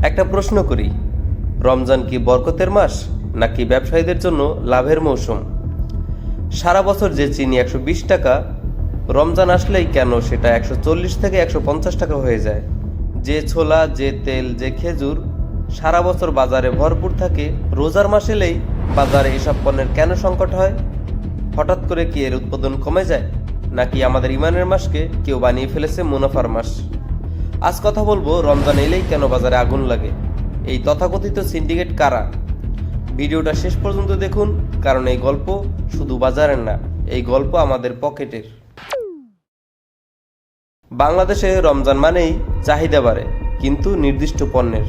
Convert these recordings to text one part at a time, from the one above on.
একটা প্রশ্ন করি, রমজান কি বরকতের মাস নাকি ব্যবসায়ীদের জন্য লাভের মৌসুম? সারা বছর যে চিনি 120 টাকা, রমজান আসলেই কেন সেটা 140 থেকে 150 টাকা হয়ে যায়? যে ছোলা, যে তেল, যে খেজুর সারা বছর বাজারে ভরপুর থাকে, রোজার মাস এলেই বাজারে এসব পণ্যের কেন সংকট হয়? হঠাৎ করে কি এর উৎপাদন কমে যায়, নাকি আমাদের ইমানের মাসকে কেউ বানিয়ে ফেলেছে মুনাফার মাস? আজ কথা বলবো রমজান এলেই কেন বাজারে আগুন লাগে। এই তথাকথিত সিন্ডিকেট কারা? ভিডিওটা শেষ পর্যন্ত দেখুন, কারণ এই গল্প শুধু বাজারের না, এই গল্প আমাদের পকেটের। বাংলাদেশে রমজান মানেই চাহিদা বাড়ে, কিন্তু নির্দিষ্ট পণ্যের।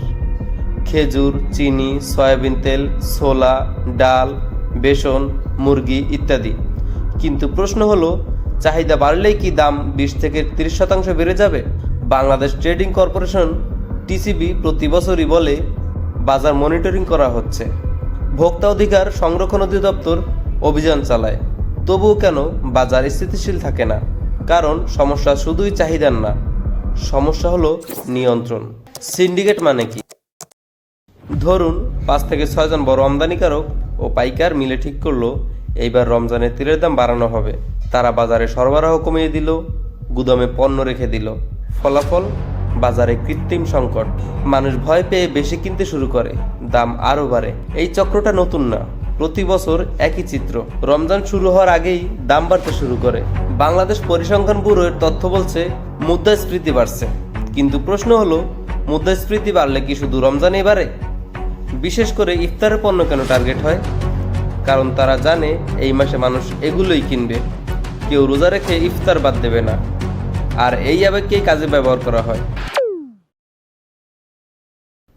খেজুর, চিনি, সয়াবিন তেল, ছোলা, ডাল, বেসন, মুরগি ইত্যাদি। কিন্তু প্রশ্ন হলো, চাহিদা বাড়লেই কি দাম 20 থেকে 30% বেড়ে যাবে? বাংলাদেশ ট্রেডিং কর্পোরেশন টিসিবি প্রতি বছরই বলে বাজার মনিটরিং করা হচ্ছে, ভোক্তা অধিকার সংরক্ষণ অধিদপ্তর অভিযান চালায়, তবুও কেন বাজার স্থিতিশীল থাকে না? কারণ সমস্যা শুধুই চাহিদার না, সমস্যা হলো নিয়ন্ত্রণ। সিন্ডিকেট মানে কি? ধরুন 5 থেকে 6 জন বড় আমদানিকারক ও পাইকার মিলে ঠিক করলো এইবার রমজানের তেলের দাম বাড়ানো হবে। তারা বাজারে সরবরাহ কমিয়ে দিল, গুদামে পণ্য রেখে দিল। ফলাফল, বাজারে কৃত্রিম সংকট। মানুষ ভয় পেয়ে বেশি কিনতে শুরু করে, দাম আরও বাড়ে। এই চক্রটা নতুন না, প্রতি বছর একই চিত্র। রমজান শুরু হওয়ার আগেই দাম বাড়তে শুরু করে। বাংলাদেশ পরিসংখ্যান ব্যুরোর তথ্য বলছে মুদ্রাস্ফীতি বাড়ছে, কিন্তু প্রশ্ন হলো, মুদ্রাস্ফীতি বাড়লে কি শুধু রমজানেই বাড়ে? বিশেষ করে ইফতারের পণ্য কেন টার্গেট হয়? কারণ তারা জানে এই মাসে মানুষ এগুলোই কিনবে, কেউ রোজা রেখে ইফতার বাদ দেবে না। আর এই আবেগকেই কাজে ব্যবহার করা হয়।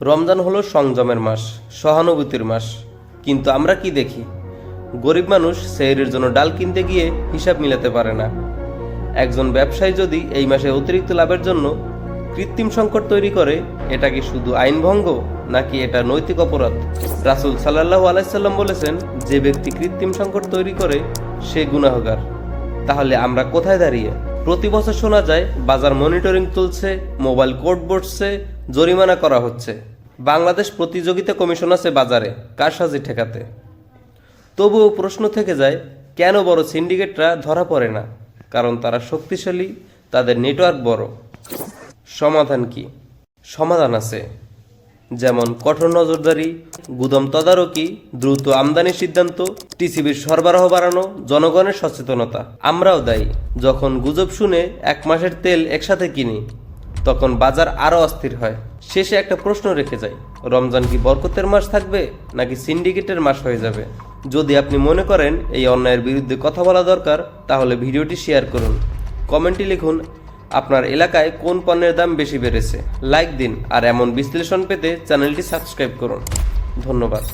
রমজান হলো সংযমের মাস, সহানুভূতির মাস, কিন্তু আমরা কি দেখি? গরিব মানুষ সেহরির জন্য ডাল কিনতে গিয়ে হিসাব মিলাতে পারে না। একজন ব্যবসায়ী যদি এই মাসে অতিরিক্ত লাভের জন্য কৃত্রিম সংকট তৈরি করে, এটা কি শুধু আইন ভঙ্গ নাকি এটা নৈতিক অপরাধ? রাসূল সাল্লাল্লাহু আলাইহি সাল্লাম বলেছেন, যে ব্যক্তি কৃত্রিম সংকট তৈরি করে সে গুনাহগার। তাহলে আমরা কোথায় দাঁড়িয়ে? প্রতি বছর শোনা যায় বাজার মনিটরিং চলছে, মোবাইল কোর্ট বসছে, জরিমানা করা হচ্ছে। বাংলাদেশ প্রতিযোগিতা কমিশন আছে বাজারে কারসাজি ঠেকাতে। তবুও প্রশ্ন থেকে যায়, কেন বড় সিন্ডিকেটরা ধরা পড়ে না? কারণ তারা শক্তিশালী, তাদের নেটওয়ার্ক বড়। সমাধান কি? সমাধান আছে, যেমন কঠোর নজরদারি, গুদাম তদারকি, দ্রুত আমদানির সিদ্ধান্ত, টিসিবির সরবরাহ বাড়ানো, জনগণের সচেতনতা। আমরাও দায়ী। যখন গুজব শুনে 1 মাসের তেল একসাথে কিনি, তখন বাজার আরও অস্থির হয়। শেষে একটা প্রশ্ন রেখে যায়, রমজান কি বরকতের মাস থাকবে নাকি সিন্ডিকেটের মাস হয়ে যাবে? যদি আপনি মনে করেন এই অন্যায়ের বিরুদ্ধে কথা বলা দরকার, তাহলে ভিডিওটি শেয়ার করুন, কমেন্টে লিখুন আপনার এলাকায় কোন পণ্যের দাম বেশি বেড়েছে। লাইক দিন, আর এমন বিশ্লেষণ পেতে চ্যানেলটি সাবস্ক্রাইব করুন। ধন্যবাদ।